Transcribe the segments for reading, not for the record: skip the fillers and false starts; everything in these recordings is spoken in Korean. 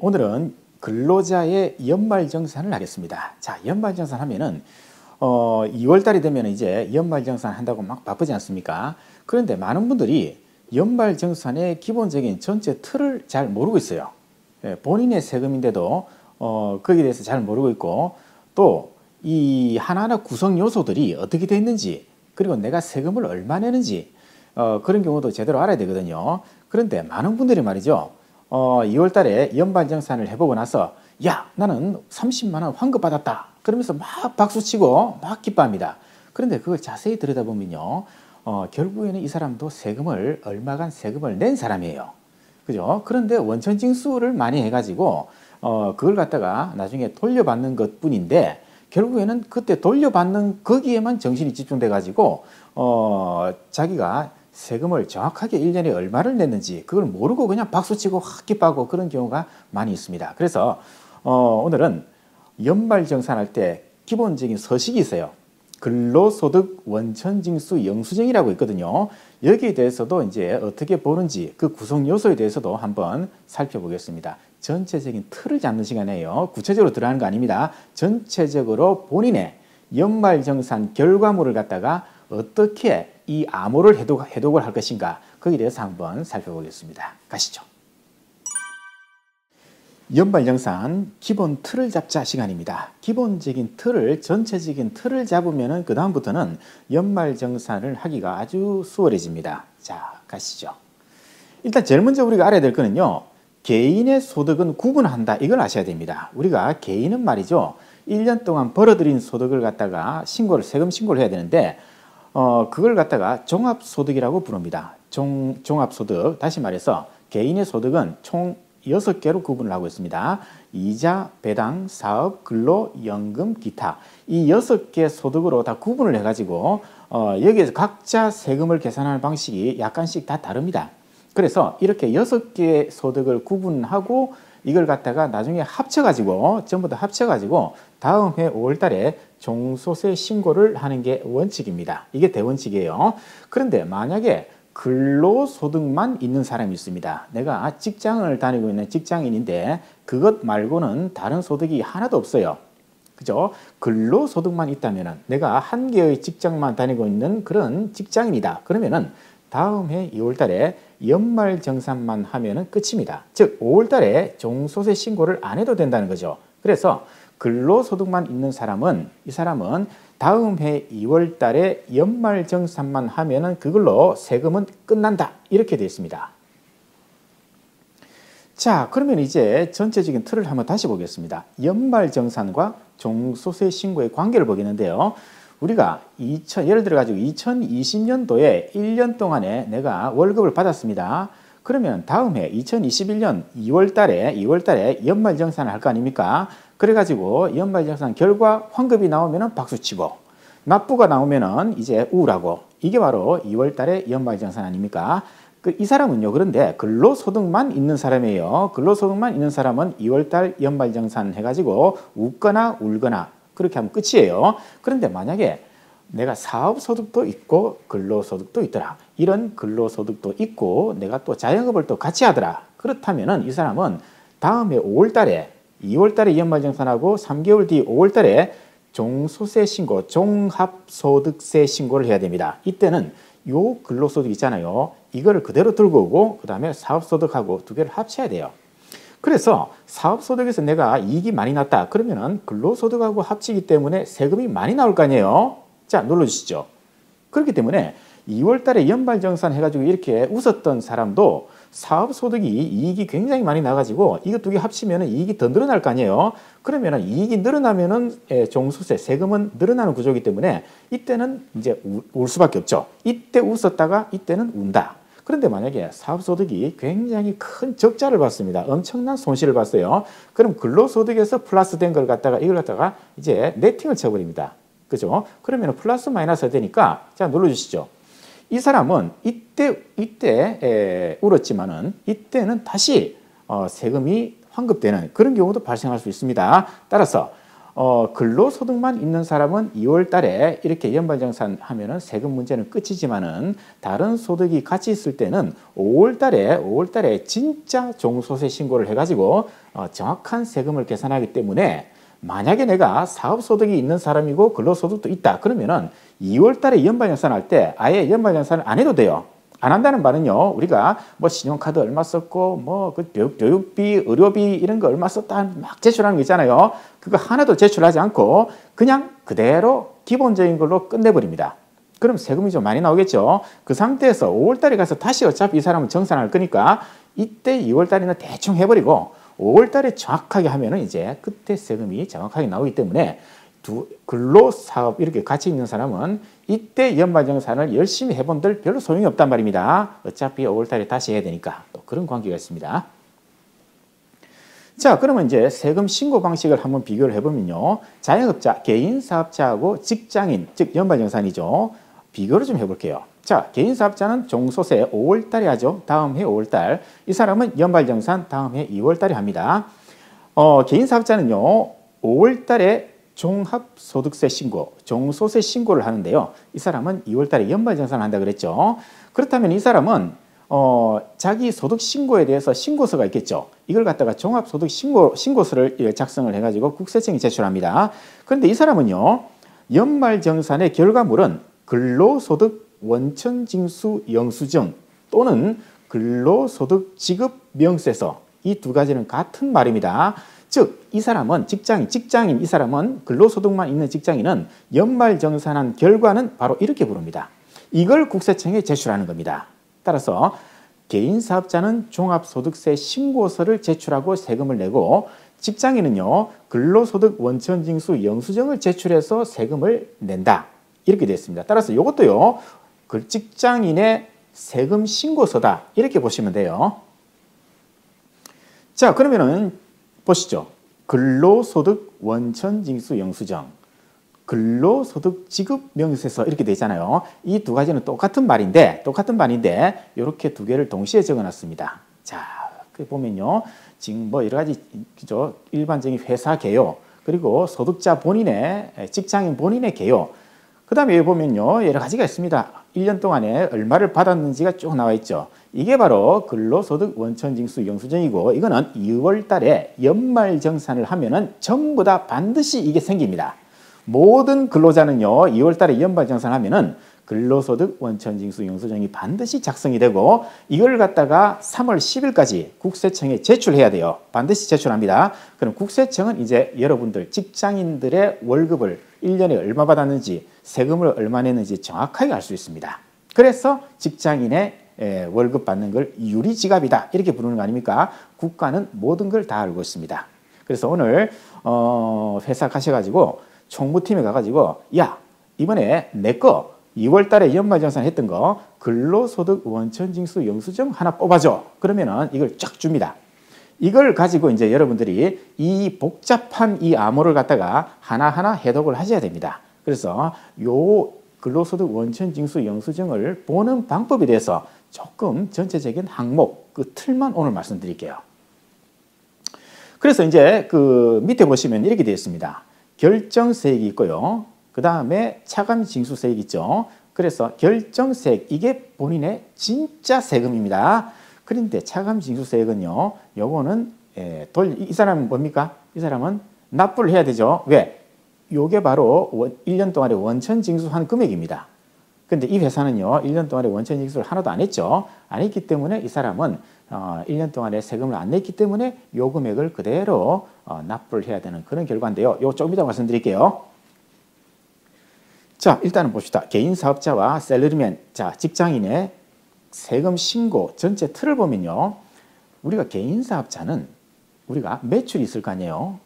오늘은 근로자의 연말정산을 하겠습니다. 자, 연말정산 하면은 2월 달이 되면 이제 연말정산 한다고 막 바쁘지 않습니까? 그런데 많은 분들이 연말정산의 기본적인 전체 틀을 잘 모르고 있어요. 본인의 세금인데도 거기에 대해서 잘 모르고 있고, 또 이 하나하나 구성 요소들이 어떻게 되어 있는지, 그리고 내가 세금을 얼마 내는지 그런 경우도 제대로 알아야 되거든요. 그런데 많은 분들이 말이죠, 2월 달에 연말정산을 해보고 나서 야, 나는 30만 원 환급 받았다 그러면서 막 박수치고 막 기뻐합니다. 그런데 그걸 자세히 들여다보면요, 결국에는 이 사람도 세금을 얼마간 세금을 낸 사람이에요. 그죠? 그런데 원천징수를 많이 해가지고 그걸 갖다가 나중에 돌려받는 것 뿐인데, 결국에는 그때 돌려받는 거기에만 정신이 집중돼 가지고 자기가 세금을 정확하게 1년에 얼마를 냈는지 그걸 모르고 그냥 박수치고 확 기뻐하고 그런 경우가 많이 있습니다. 그래서 오늘은 연말정산할 때 기본적인 서식이 있어요. 근로소득 원천징수 영수증이라고 있거든요. 여기에 대해서도 이제 어떻게 보는지 그 구성 요소에 대해서도 한번 살펴보겠습니다. 전체적인 틀을 잡는 시간이에요. 구체적으로 들어가는 거 아닙니다. 전체적으로 본인의 연말정산 결과물을 갖다가 어떻게 이 암호를 해독을 할 것인가, 거기에 대해서 한번 살펴보겠습니다. 가시죠. 연말정산 기본 틀을 잡자 시간입니다. 기본적인 틀을, 전체적인 틀을 잡으면 그 다음부터는 연말정산을 하기가 아주 수월해집니다. 자, 가시죠. 일단 제일 먼저 우리가 알아야 될 거는요, 개인의 소득은 구분한다, 이걸 아셔야 됩니다. 우리가 개인은 말이죠, 1년 동안 벌어들인 소득을 갖다가 세금 신고를 해야 되는데 그걸 갖다가 종합소득이라고 부릅니다. 종합소득, 다시 말해서 개인의 소득은 총 6개로 구분을 하고 있습니다. 이자, 배당, 사업, 근로, 연금, 기타, 이 6개 소득으로 다 구분을 해가지고 여기에서 각자 세금을 계산하는 방식이 약간씩 다 다릅니다. 그래서 이렇게 6개의 소득을 구분하고 이걸 갖다가 나중에 합쳐가지고, 전부 다 합쳐가지고 다음 해 5월 달에 종소세 신고를 하는 게 원칙입니다. 이게 대원칙이에요. 그런데 만약에 근로소득만 있는 사람이 있습니다. 내가 직장을 다니고 있는 직장인인데 그것 말고는 다른 소득이 하나도 없어요. 그죠? 근로소득만 있다면은, 내가 한 개의 직장만 다니고 있는 그런 직장인이다 그러면은 다음 해 2월 달에 연말정산만 하면은 끝입니다. 즉 5월 달에 종소세 신고를 안 해도 된다는 거죠. 그래서 근로소득만 있는 사람은, 이 사람은 다음 해 2월 달에 연말정산만 하면은 그걸로 세금은 끝난다, 이렇게 되어 있습니다. 자, 그러면 이제 전체적인 틀을 한번 다시 보겠습니다. 연말정산과 종소세 신고의 관계를 보겠는데요, 우리가 예를 들어 가지고 2020년도에 1년 동안에 내가 월급을 받았습니다. 그러면 다음 해 2021년 2월 달에 연말정산을 할 거 아닙니까? 그래가지고 연말정산 결과 환급이 나오면은 박수치고, 납부가 나오면은 이제 우울하고, 이게 바로 2월 달에 연말정산 아닙니까? 이 사람은요, 그런데 근로소득만 있는 사람이에요. 근로소득만 있는 사람은 2월 달 연말정산 해가지고 웃거나 울거나 그렇게 하면 끝이에요. 그런데 만약에 내가 사업소득도 있고 근로소득도 있더라, 이런 근로소득도 있고 내가 또 자영업을 또 같이 하더라, 그렇다면은 이 사람은 다음에 5월 달에 2월 달에 연말정산하고 3개월 뒤 5월 달에 종소세 신고, 종합소득세 신고를 해야 됩니다. 이때는 요 근로소득 있잖아요, 이거를 그대로 들고 오고 그 다음에 사업소득하고 두 개를 합쳐야 돼요. 그래서 사업소득에서 내가 이익이 많이 났다 그러면은 근로소득하고 합치기 때문에 세금이 많이 나올 거 아니에요. 자, 눌러주시죠. 그렇기 때문에 2월 달에 연말정산 해가지고 이렇게 웃었던 사람도 사업소득이 이익이 굉장히 많이 나가지고 이거 두 개 합치면 이익이 더 늘어날 거 아니에요. 그러면 이익이 늘어나면은 종소세, 세금은 늘어나는 구조이기 때문에 이때는 이제 울 수밖에 없죠. 이때 웃었다가 이때는 운다. 그런데 만약에 사업소득이 굉장히 큰 적자를 봤습니다. 엄청난 손실을 봤어요. 그럼 근로소득에서 플러스된 걸 갖다가 이걸 갖다가 이제 네팅을 쳐버립니다. 그죠? 그러면 플러스 마이너스가 되니까, 자, 눌러주시죠. 이 사람은 이때 울었지만은 이때는 다시 세금이 환급되는 그런 경우도 발생할 수 있습니다. 따라서 근로소득만 있는 사람은 2월 달에 이렇게 연말정산하면은 세금 문제는 끝이지만은 다른 소득이 같이 있을 때는 5월 달에 진짜 종소세 신고를 해가지고 정확한 세금을 계산하기 때문에 만약에 내가 사업소득이 있는 사람이고 근로소득도 있다. 그러면은 2월 달에 연말정산할 때 아예 연말정산을 안 해도 돼요. 안 한다는 말은요, 우리가 뭐 신용카드 얼마 썼고, 뭐 그 교육비, 의료비 이런 거 얼마 썼다 막 제출하는 거 있잖아요. 그거 하나도 제출하지 않고 그냥 그대로 기본적인 걸로 끝내버립니다. 그럼 세금이 좀 많이 나오겠죠. 그 상태에서 5월 달에 가서 다시 어차피 이 사람은 정산할 거니까 이때 2월 달에는 대충 해버리고 5월 달에 정확하게 하면은 이제 그때 세금이 정확하게 나오기 때문에 근로사업 이렇게 같이 있는 사람은 이때 연말정산을 열심히 해본들 별로 소용이 없단 말입니다. 어차피 5월달에 다시 해야 되니까 또 그런 관계가 있습니다. 자, 그러면 이제 세금 신고 방식을 한번 비교를 해보면요. 자영업자, 개인사업자하고 직장인, 즉 연말정산이죠. 비교를 좀 해볼게요. 자, 개인사업자는 종소세 5월달에 하죠. 다음 해 5월달. 이 사람은 연말정산 다음 해 2월달에 합니다. 개인사업자는요. 5월달에 종합소득세 신고, 종소세 신고를 하는데요. 이 사람은 2월 달에 연말정산을 한다 그랬죠. 그렇다면 이 사람은 자기 소득 신고에 대해서 신고서가 있겠죠. 이걸 갖다가 종합소득 신고서를 작성을 해가지고 국세청에 제출합니다. 그런데 이 사람은요. 연말정산의 결과물은 근로소득 원천징수 영수증 또는 근로소득 지급 명세서, 이 두 가지는 같은 말입니다. 즉, 이 사람은 직장인 이 사람은 근로소득만 있는 직장인은 연말정산한 결과는 바로 이렇게 부릅니다. 이걸 국세청에 제출하는 겁니다. 따라서 개인사업자는 종합소득세 신고서를 제출하고 세금을 내고 직장인은요. 근로소득 원천징수 영수증을 제출해서 세금을 낸다. 이렇게 되어 있습니다. 따라서 이것도요. 그 직장인의 세금 신고서다. 이렇게 보시면 돼요. 자, 그러면은 보시죠. 근로소득 원천징수 영수증, 근로소득 지급 명세서 이렇게 되어 있잖아요. 이 두 가지는 똑같은 말인데 이렇게 두 개를 동시에 적어놨습니다. 자, 보면요. 지금 뭐 여러 가지 그죠? 일반적인 회사 개요, 그리고 소득자 본인의 직장인 본인의 개요. 그 다음에 여기 보면요. 여러 가지가 있습니다. 1년 동안에 얼마를 받았는지가 쭉 나와 있죠. 이게 바로 근로소득 원천징수 영수증이고 이거는 2월 달에 연말정산을 하면은 전부 다 반드시 이게 생깁니다. 모든 근로자는요. 2월 달에 연말정산하면은 근로소득 원천징수 영수증이 반드시 작성이 되고 이걸 갖다가 3월 10일까지 국세청에 제출해야 돼요. 반드시 제출합니다. 그럼 국세청은 이제 여러분들 직장인들의 월급을 1년에 얼마 받았는지 세금을 얼마 냈는지 정확하게 알 수 있습니다. 그래서 직장인의 월급 받는 걸 유리지갑이다 이렇게 부르는 거 아닙니까? 국가는 모든 걸 다 알고 있습니다. 그래서 오늘 회사 가셔가지고 총무팀에 가가지고 야 이번에 내 거 2월 달에 연말정산 했던 거 근로소득 원천징수 영수증 하나 뽑아줘. 그러면은 이걸 쫙 줍니다. 이걸 가지고 이제 여러분들이 이 복잡한 이 암호를 갖다가 하나하나 해독을 하셔야 됩니다. 그래서 요 근로소득 원천징수 영수증을 보는 방법에 대해서 조금 전체적인 항목, 그 틀만 오늘 말씀드릴게요. 그래서 이제 그 밑에 보시면 이렇게 되어 있습니다. 결정세액이 있고요. 그 다음에 차감징수세액이 있죠. 그래서 결정세액, 이게 본인의 진짜 세금입니다. 그런데 차감징수세액은요, 요거는 이 사람은 뭡니까? 이 사람은 납부를 해야 되죠. 왜? 요게 바로 1년 동안에 원천징수한 금액입니다. 근데 이 회사는요, 1년 동안에 원천징수를 하나도 안 했죠. 안 했기 때문에 이 사람은 1년 동안에 세금을 안 냈기 때문에 요 금액을 그대로 납부를 해야 되는 그런 결과인데요. 요 조금 이따 말씀드릴게요. 자, 일단은 봅시다. 개인사업자와 셀러리맨, 자, 직장인의 세금 신고 전체 틀을 보면요. 우리가 개인사업자는 우리가 매출이 있을 거 아니에요.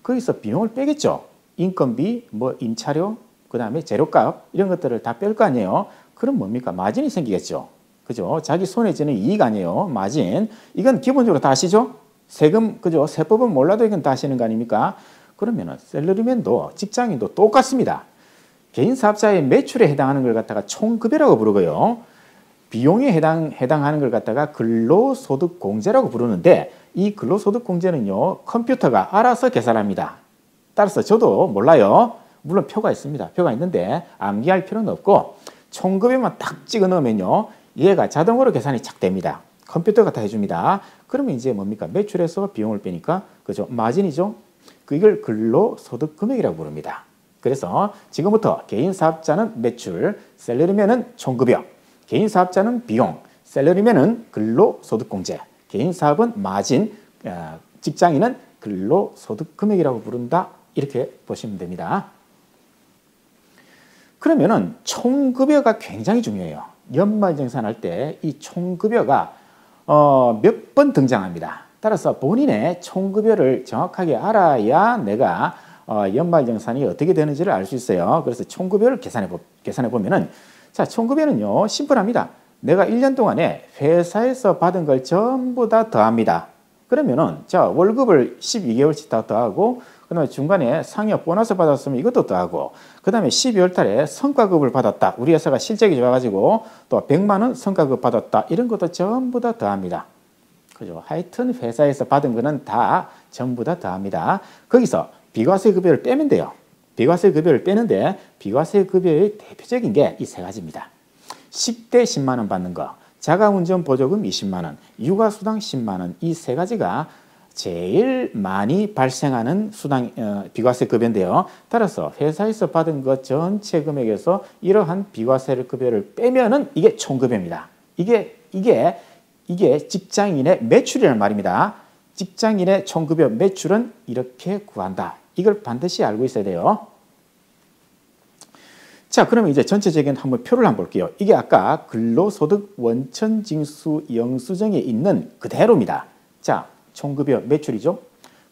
거기서 비용을 빼겠죠. 인건비, 뭐 임차료, 그 다음에 재료값 이런 것들을 다 뺄 거 아니에요. 그럼 뭡니까? 마진이 생기겠죠. 그죠? 자기 손에 쥐는 이익 아니에요. 마진. 이건 기본적으로 다 아시죠? 세금, 그죠? 세법은 몰라도 이건 다 아시는 거 아닙니까? 그러면은 셀러리맨도 직장인도 똑같습니다. 개인 사업자의 매출에 해당하는 걸 갖다가 총급여라고 부르고요. 비용에 해당하는 걸 갖다가 근로소득공제라고 부르는데 이 근로소득공제는요. 컴퓨터가 알아서 계산합니다. 따라서 저도 몰라요. 물론 표가 있습니다. 표가 있는데 암기할 필요는 없고 총급여만 딱 찍어 넣으면요. 얘가 자동으로 계산이 착 됩니다. 컴퓨터가 다 해줍니다. 그러면 이제 뭡니까? 매출에서 비용을 빼니까 그죠? 마진이죠. 이걸 근로소득금액이라고 부릅니다. 그래서 지금부터 개인사업자는 매출, 셀러리맨은 총급여, 개인사업자는 비용, 셀러리맨은 근로소득공제, 개인사업은 마진, 직장인은 근로소득금액이라고 부른다. 이렇게 보시면 됩니다. 그러면은 총급여가 굉장히 중요해요. 연말정산할 때 이 총급여가 몇 번 등장합니다. 따라서 본인의 총급여를 정확하게 알아야 내가 연말정산이 어떻게 되는지를 알 수 있어요. 그래서 총급여를 계산해 보면은 자, 총급여는요 심플합니다. 내가 1년 동안에 회사에서 받은 걸 전부 다 더합니다. 그러면은 자, 월급을 12개월씩 다 더하고 그다음에 중간에 상여 보너스 받았으면 이것도 더하고 그다음에 12월 달에 성과급을 받았다. 우리 회사가 실적이 좋아가지고 또 100만 원 성과급 받았다. 이런 것도 전부 다 더합니다. 그죠? 하여튼 회사에서 받은 거는 다 전부 다 더합니다. 거기서 비과세 급여를 빼면 돼요. 비과세 급여를 빼는데 비과세 급여의 대표적인 게 이 세 가지입니다. 10대 10만 원 받는 거, 자가운전 보조금 20만 원, 육아수당 10만 원 이 세 가지가 제일 많이 발생하는 비과세 급여인데요. 따라서 회사에서 받은 것 전체 금액에서 이러한 비과세 급여를 빼면은 이게 총급여입니다. 이게 직장인의 매출이라는 말입니다. 직장인의 총급여 매출은 이렇게 구한다. 이걸 반드시 알고 있어야 돼요. 자, 그러면 이제 전체적인 한번 표를 한번 볼게요. 이게 아까 근로소득 원천징수 영수증에 있는 그대로입니다. 자, 총급여 매출이죠.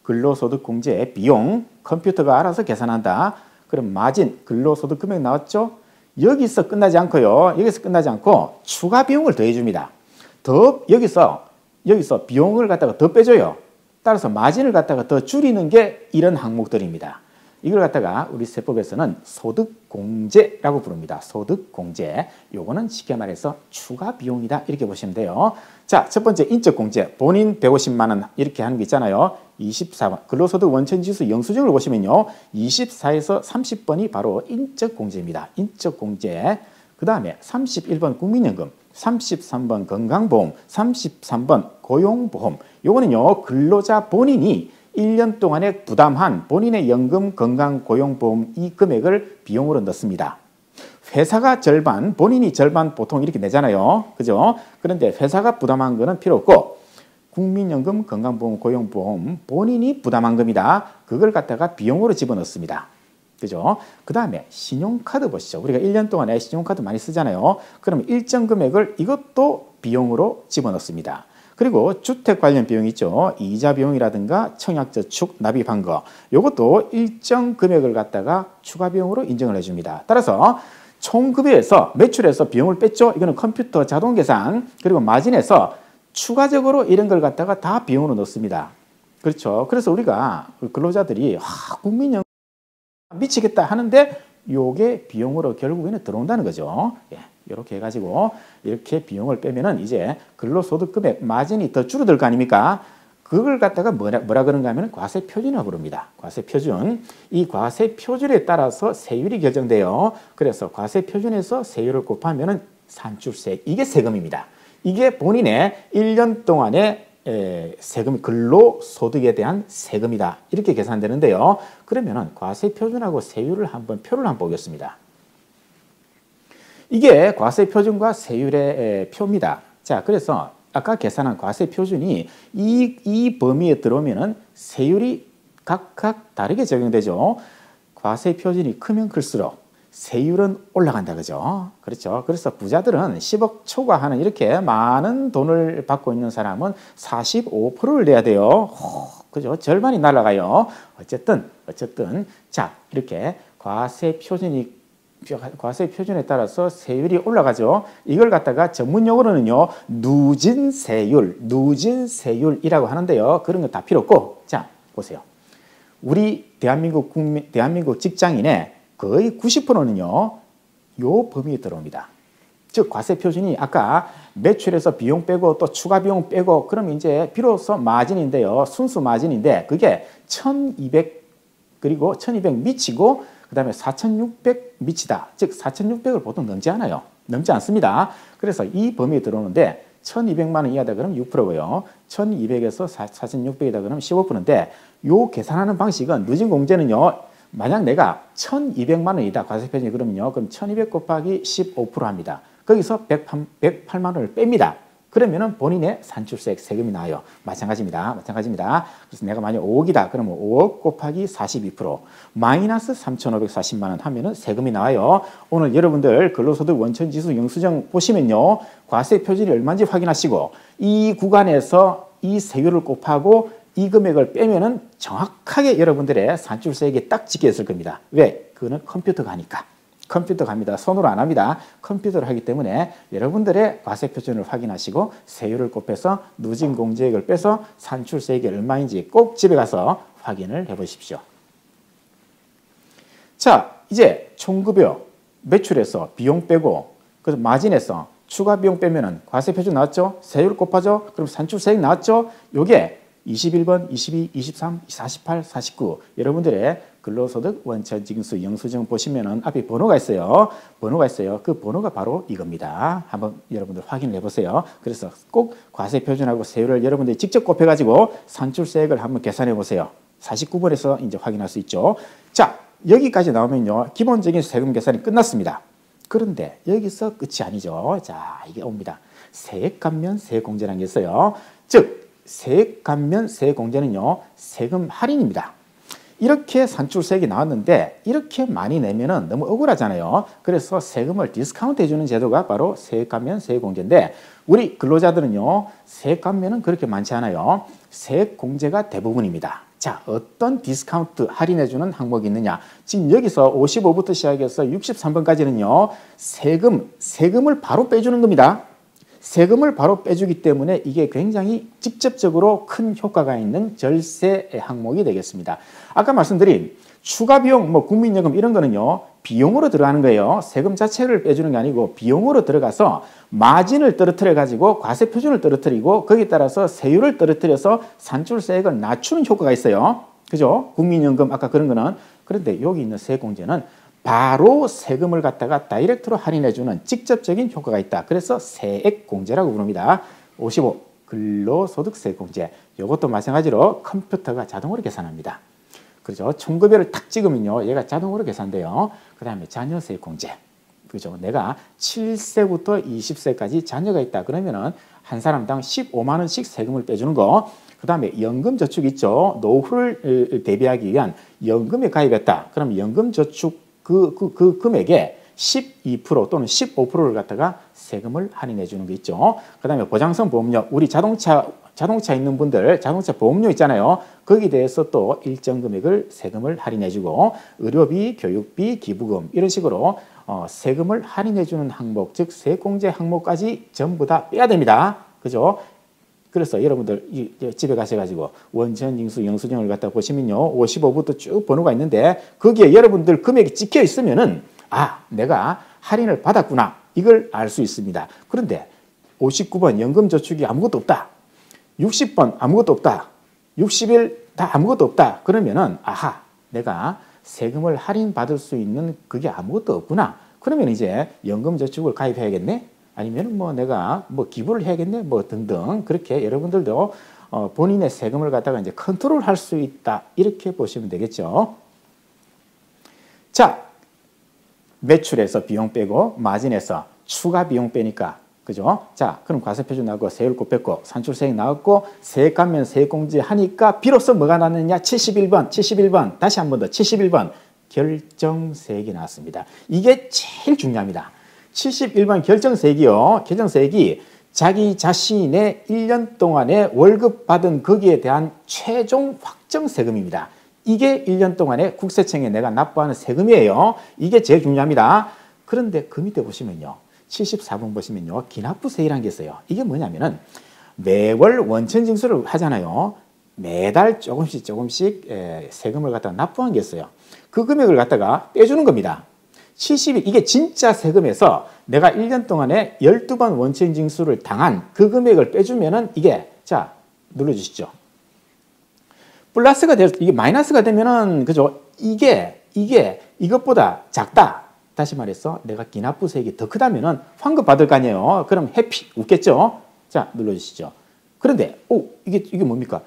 근로소득 공제 비용 컴퓨터가 알아서 계산한다. 그럼 마진 근로소득 금액 나왔죠. 여기서 끝나지 않고요. 여기서 끝나지 않고 추가 비용을 더해 줍니다. 더 여기서 비용을 갖다가 더 빼줘요. 따라서 마진을 갖다가 더 줄이는 게 이런 항목들입니다. 이걸 갖다가 우리 세법에서는 소득공제라고 부릅니다. 소득공제. 요거는 쉽게 말해서 추가 비용이다. 이렇게 보시면 돼요. 자, 첫 번째 인적공제. 본인 150만 원 이렇게 하는 게 있잖아요. 24번. 근로소득 원천지수 영수증을 보시면요. 24에서 30번이 바로 인적공제입니다. 인적공제. 그 다음에 31번 국민연금, 33번 건강보험, 33번 고용보험. 요거는요. 근로자 본인이 1년 동안에 부담한 본인의 연금, 건강, 고용보험 이 금액을 비용으로 넣습니다. 회사가 절반, 본인이 절반 보통 이렇게 내잖아요. 그죠? 그런데 회사가 부담한 거는 필요 없고 국민연금, 건강보험, 고용보험 본인이 부담한 겁니다. 그걸 갖다가 비용으로 집어넣습니다. 그죠? 그 다음에 신용카드 보시죠. 우리가 1년 동안에 신용카드 많이 쓰잖아요. 그럼 일정 금액을 이것도 비용으로 집어넣습니다. 그리고 주택 관련 비용 있죠. 이자 비용이라든가 청약저축 납입한 거. 이것도 일정 금액을 갖다가 추가 비용으로 인정을 해줍니다. 따라서 총급여에서 매출에서 비용을 뺐죠. 이거는 컴퓨터 자동 계산. 그리고 마진에서 추가적으로 이런 걸 갖다가 다 비용으로 넣습니다. 그렇죠. 그래서 우리가 근로자들이 국민연금 미치겠다 하는데 요게 비용으로 결국에는 들어온다는 거죠. 예. 이렇게 해가지고 이렇게 비용을 빼면은 이제 근로소득 금액 마진이 더 줄어들 거 아닙니까? 그걸 갖다가 뭐라 그런가 하면 과세 표준이라고 부릅니다. 과세 표준. 이 과세 표준에 따라서 세율이 결정돼요. 그래서 과세 표준에서 세율을 곱하면은 산출세. 이게 세금입니다. 이게 본인의 1년 동안의 세금, 근로소득에 대한 세금이다. 이렇게 계산되는데요. 그러면은 과세 표준하고 세율을 표를 한번 보겠습니다. 이게 과세 표준과 세율의 표입니다. 자, 그래서 아까 계산한 과세 표준이 이 범위에 들어오면은 세율이 각각 다르게 적용되죠. 과세 표준이 크면 클수록 세율은 올라간다, 그죠? 그렇죠. 그래서 부자들은 10억 초과하는 이렇게 많은 돈을 받고 있는 사람은 45%를 내야 돼요. 그죠? 절반이 날아가요. 어쨌든 자, 이렇게 과세 표준에 따라서 세율이 올라가죠. 이걸 갖다가 전문 용어로는요, 누진세율이라고 하는데요. 그런 거 다 필요 없고, 자, 보세요. 우리 대한민국 직장인의 거의 90%는요, 요 범위에 들어옵니다. 즉, 과세 표준이 아까 매출에서 비용 빼고 또 추가 비용 빼고, 그럼 이제 비로소 마진인데요. 순수 마진인데, 그게 1,200 그리고 1200 미치고 그 다음에 4600 미치다. 즉 4600을 보통 넘지 않아요. 넘지 않습니다. 그래서 이 범위에 들어오는데 1200만 원 이하다 그러면 6%고요. 1200에서 4600이다 그러면 15%인데 요 계산하는 방식은 누진 공제는요. 만약 내가 1200만 원이다. 과세표준이 그러면요. 그럼 1200 곱하기 15% 합니다. 거기서 108만 원을 뺍니다. 그러면은 본인의 산출세 세금이 나와요. 마찬가지입니다. 그래서 내가 만약 5억이다. 그러면 5억 곱하기 42% 마이너스 3,540만 원 하면은 세금이 나와요. 오늘 여러분들 근로소득 원천지수 영수증 보시면요. 과세 표준이 얼마인지 확인하시고 이 구간에서 이 세율을 곱하고 이 금액을 빼면은 정확하게 여러분들의 산출세액이 딱 찍혀 있을 겁니다. 왜? 그거는 컴퓨터가 하니까. 컴퓨터 갑니다. 손으로 안 합니다. 컴퓨터로 하기 때문에 여러분들의 과세 표준을 확인하시고 세율을 곱해서 누진 공제액을 빼서 산출세액이 얼마인지 꼭 집에 가서 확인을 해 보십시오. 자, 이제 총급여 매출에서 비용 빼고 그래서 마진에서 추가 비용 빼면은 과세 표준 나왔죠? 세율 곱하죠? 그럼 산출세액 나왔죠? 요게 21번, 22, 23, 48, 49 여러분들의 근로소득 원천징수 영수증 보시면은 앞에 번호가 있어요. 그 번호가 바로 이겁니다. 한번 여러분들 확인해 보세요. 그래서 꼭 과세 표준하고 세율을 여러분들이 직접 곱해가지고 산출세액을 한번 계산해 보세요. 49번에서 이제 확인할 수 있죠. 자, 여기까지 나오면요. 기본적인 세금 계산이 끝났습니다. 그런데 여기서 끝이 아니죠. 자, 이게 옵니다. 세액 감면 세액 공제라는 게 있어요. 즉, 세액 감면 세액 공제는요. 세금 할인입니다. 이렇게 산출세액이 나왔는데 이렇게 많이 내면은 너무 억울하잖아요. 그래서 세금을 디스카운트 해주는 제도가 바로 세액 감면 세액 공제인데 우리 근로자들은요. 세액 감면은 그렇게 많지 않아요. 세액 공제가 대부분입니다. 자, 어떤 디스카운트 할인해주는 항목이 있느냐. 지금 여기서 55부터 시작해서 63번까지는요. 세금을 바로 빼주는 겁니다. 세금을 바로 빼주기 때문에 이게 굉장히 직접적으로 큰 효과가 있는 절세 항목이 되겠습니다. 아까 말씀드린 추가 비용, 국민연금 이런 거는요, 비용으로 들어가는 거예요. 세금 자체를 빼주는 게 아니고 비용으로 들어가서 마진을 떨어뜨려가지고 과세 표준을 떨어뜨리고 거기에 따라서 세율을 떨어뜨려서 산출세액을 낮추는 효과가 있어요. 그죠? 국민연금 아까 그런 거는. 그런데 여기 있는 세액공제는 바로 세금을 갖다가 다이렉트로 할인해주는 직접적인 효과가 있다. 그래서 세액공제라고 부릅니다. 55. 근로소득세액공제. 이것도 마찬가지로 컴퓨터가 자동으로 계산합니다. 그죠? 총급여를 탁 찍으면요. 얘가 자동으로 계산돼요. 그 다음에 자녀세액공제. 그죠? 내가 7세부터 20세까지 자녀가 있다. 그러면은 한 사람당 15만 원씩 세금을 빼주는 거. 그 다음에 연금저축 있죠. 노후를 대비하기 위한 연금에 가입했다. 그럼 연금저축 그 금액에 12% 또는 15%를 갖다가 세금을 할인해 주는 게 있죠. 그 다음에 보장성 보험료, 우리 자동차 있는 분들, 자동차 보험료 있잖아요. 거기에 대해서 또 일정 금액을 세금을 할인해 주고, 의료비, 교육비, 기부금, 이런 식으로 세금을 할인해 주는 항목, 즉 세액공제 항목까지 전부 다 빼야 됩니다. 그죠? 그래서 여러분들 집에 가셔가지고 원천징수 영수증을 갖다 보시면요. 55부터 쭉 번호가 있는데 거기에 여러분들 금액이 찍혀 있으면은 내가 할인을 받았구나. 이걸 알 수 있습니다. 그런데 59번 연금저축이 아무것도 없다. 60번 아무것도 없다. 60일 다 아무것도 없다. 그러면은 내가 세금을 할인받을 수 있는 그게 아무것도 없구나. 그러면 이제 연금저축을 가입해야겠네. 아니면 내가 기부를 해야겠네 등등 그렇게 여러분들도 본인의 세금을 갖다가 이제 컨트롤할 수 있다 이렇게 보시면 되겠죠. 자, 매출에서 비용 빼고 마진에서 추가 비용 빼니까 그죠? 자, 그럼 과세표준 나오고 세율 곱했고 산출세액 나왔고 세액 감면 세액 공제 하니까 비로소 뭐가 나왔느냐? 71번 다시 한 번 더 71번 결정세액이 나왔습니다. 이게 제일 중요합니다. 71번 결정세액이요. 결정세액이 자기 자신의 1년 동안에 월급 받은 거기에 대한 최종 확정세금입니다. 이게 1년 동안에 국세청에 내가 납부하는 세금이에요. 이게 제일 중요합니다. 그런데 그 밑에 보시면요. 74번 보시면요. 기납부세율이라는 게 있어요. 이게 뭐냐면은 매월 원천징수를 하잖아요. 매달 조금씩 세금을 갖다가 납부한 게 있어요. 그 금액을 갖다가 빼주는 겁니다. 70일, 이게 진짜 세금에서 내가 1년 동안에 12번 원천징수를 당한 그 금액을 빼주면은 이게, 자, 눌러주시죠. 플러스가 이게 마이너스가 되면은, 그죠? 이것보다 작다. 다시 말해서 내가 기납부세액이 더 크다면은 환급 받을 거 아니에요. 그럼 해피 웃겠죠? 자, 눌러주시죠. 그런데 이게 뭡니까?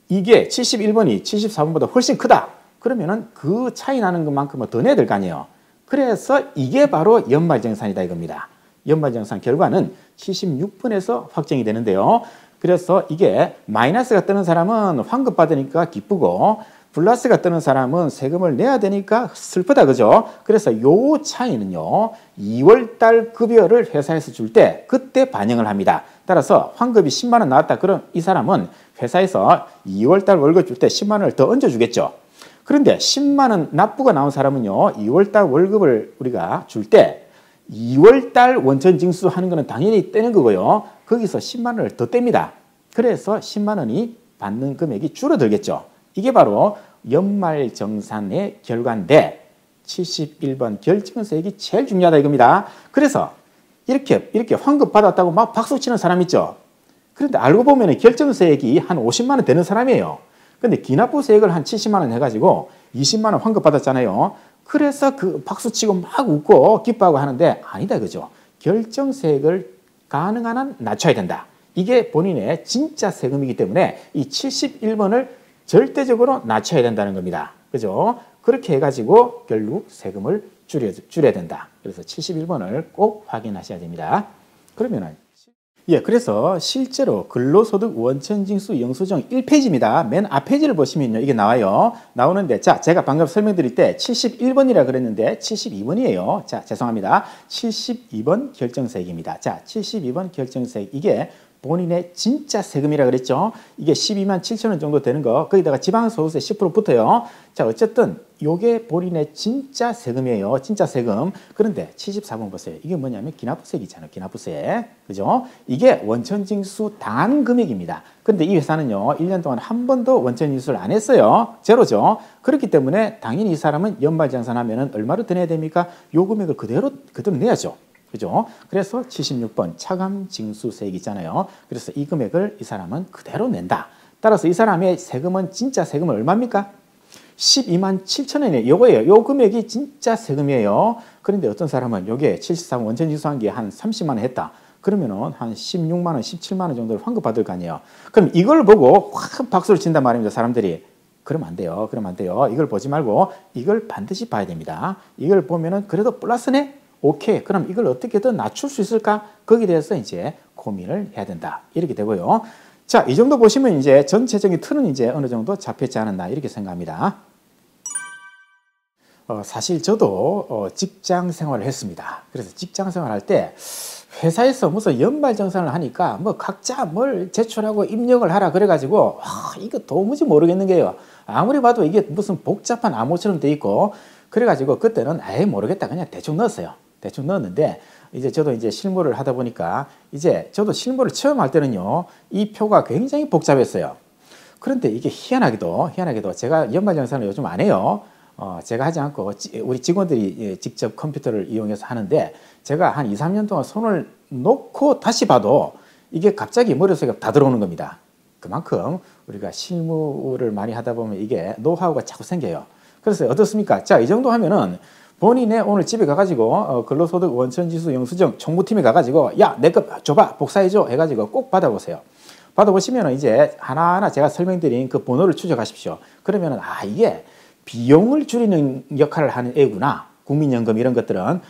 이게 71번이 74번보다 훨씬 크다. 그러면은 그 차이 나는 것만큼은 더 내야 될 거 아니에요. 그래서 이게 바로 연말정산이다 이겁니다. 연말정산 결과는 76번에서 확정이 되는데요. 그래서 이게 마이너스가 뜨는 사람은 환급 받으니까 기쁘고 플러스가 뜨는 사람은 세금을 내야 되니까 슬프다 그죠? 그래서 요 차이는요 2월달 급여를 회사에서 줄 때 그때 반영을 합니다. 따라서 환급이 10만 원 나왔다 그럼 이 사람은 회사에서 2월달 월급 줄 때 10만 원을 더 얹어주겠죠. 그런데 10만 원 납부가 나온 사람은요 2월달 월급을 우리가 줄 때 2월달 원천 징수하는 거는 당연히 떼는 거고요. 거기서 10만 원을 더 뗍니다. 그래서 10만 원이 받는 금액이 줄어들겠죠. 이게 바로 연말정산의 결과인데 71번 결정세액이 제일 중요하다 이겁니다. 그래서 이렇게 환급 받았다고 막 박수치는 사람 있죠. 그런데 알고 보면 결정세액이 한 50만 원 되는 사람이에요. 근데 기납부세액을 한 70만 원 해가지고 20만 원 환급 받았잖아요. 그래서 그 박수치고 막 웃고 기뻐하고 하는데 아니다 그죠. 결정세액을 가능한 한 낮춰야 된다. 이게 본인의 진짜 세금이기 때문에 이 71번을 절대적으로 낮춰야 된다는 겁니다. 그죠? 그렇게 해가지고 결국 세금을 줄여야 된다. 그래서 71번을 꼭 확인하셔야 됩니다. 그러면은 그래서 실제로 근로소득 원천징수 영수증 1페이지입니다. 맨 앞 페이지를 보시면요. 이게 나와요. 나오는데 자, 제가 방금 설명드릴 때 71번이라 그랬는데 72번이에요. 자, 죄송합니다. 72번 결정세액입니다. 자, 72번 결정세액 이게 본인의 진짜 세금이라 그랬죠. 이게 12만 7천 원 정도 되는 거 거기다가 지방소득세 10% 붙어요. 자, 어쨌든 요게 본인의 진짜 세금이에요. 진짜 세금. 그런데 74번 보세요. 이게 뭐냐면 기납부세액이잖아요. 기납부세. 그죠? 이게 원천징수 당한 금액입니다. 그런데 이 회사는요. 1년 동안 한 번도 원천징수를 안 했어요. 제로죠. 그렇기 때문에 당연히 이 사람은 연말정산하면 얼마로 더 내야 됩니까? 요 금액을 그대로 내야죠. 그죠? 그래서 76번 차감징수세액 있잖아요. 그래서 이 금액을 이 사람은 그대로 낸다. 따라서 이 사람의 세금은 진짜 세금은 얼마입니까? 12만 7천 원이에요. 요거예요. 요 금액이 진짜 세금이에요. 그런데 어떤 사람은 요게 73 원천징수한 게 한 30만 원 했다. 그러면은 한 16만 원, 17만 원 정도를 환급 받을 거 아니에요. 그럼 이걸 보고 확 박수를 친단 말입니다. 사람들이. 그러면 안 돼요. 그러면 안 돼요. 이걸 보지 말고 이걸 반드시 봐야 됩니다. 이걸 보면은 그래도 플러스네? 오케이. 그럼 이걸 어떻게든 낮출 수 있을까? 거기에 대해서 이제 고민을 해야 된다. 이렇게 되고요. 자, 이 정도 보시면 이제 전체적인 틀은 이제 어느 정도 잡혔지 않았나 이렇게 생각합니다. 사실 저도 직장 생활을 했습니다. 그래서 직장 생활할 때 회사에서 무슨 연말정산을 하니까 뭐 각자 뭘 제출하고 입력을 하라 그래가지고 이거 도무지 모르겠는 게요. 아무리 봐도 이게 무슨 복잡한 암호처럼 돼 있고 그래가지고 그때는 아예 모르겠다 그냥 대충 넣었어요. 대충 넣었는데 이제 저도 이제 실무를 하다 보니까 이제 저도 실무를 처음 할 때는요 이 표가 굉장히 복잡했어요. 그런데 이게 희한하게도 제가 연말정산을 요즘 안 해요. 제가 하지 않고 우리 직원들이 직접 컴퓨터를 이용해서 하는데 제가 한 2, 3년 동안 손을 놓고 다시 봐도 이게 갑자기 머릿속에 다 들어오는 겁니다. 그만큼 우리가 실무를 많이 하다 보면 이게 노하우가 자꾸 생겨요. 그래서 어떻습니까? 자, 이 정도 하면은 본인의 오늘 집에 가가지고 근로소득 원천징수 영수증 총무팀에 가가지고 야, 내 거 줘봐 복사해줘 해가지고 꼭 받아보세요. 받아보시면 이제 하나하나 제가 설명드린 그 번호를 추적하십시오. 그러면은 이게 비용을 줄이는 역할을 하는 애구나. 국민연금 이런 것들은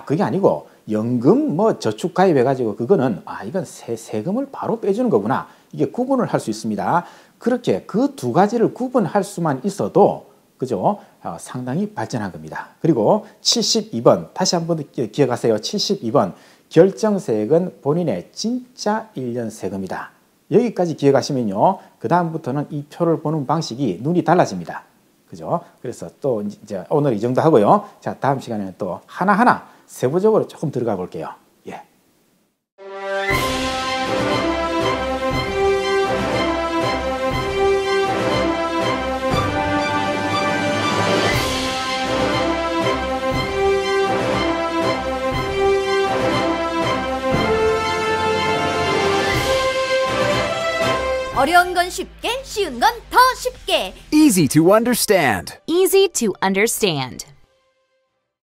그게 아니고 연금 뭐 저축 가입해가지고 그거는 이건 세금을 바로 빼주는 거구나. 이게 구분을 할 수 있습니다. 그렇게 그 두 가지를 구분할 수만 있어도 그죠? 상당히 발전한 겁니다. 그리고 72번 다시 한번 기억하세요. 72번 결정세액은 본인의 진짜 1년 세금이다. 여기까지 기억하시면요. 그 다음부터는 이 표를 보는 방식이 눈이 달라집니다. 그죠? 그래서 또 이제 오늘 이 정도 하고요. 자, 다음 시간에는 또 하나하나 세부적으로 조금 들어가 볼게요. 예. 어려운 건 쉽게, 쉬운 건 더 쉽게. Easy to understand. Easy to understand.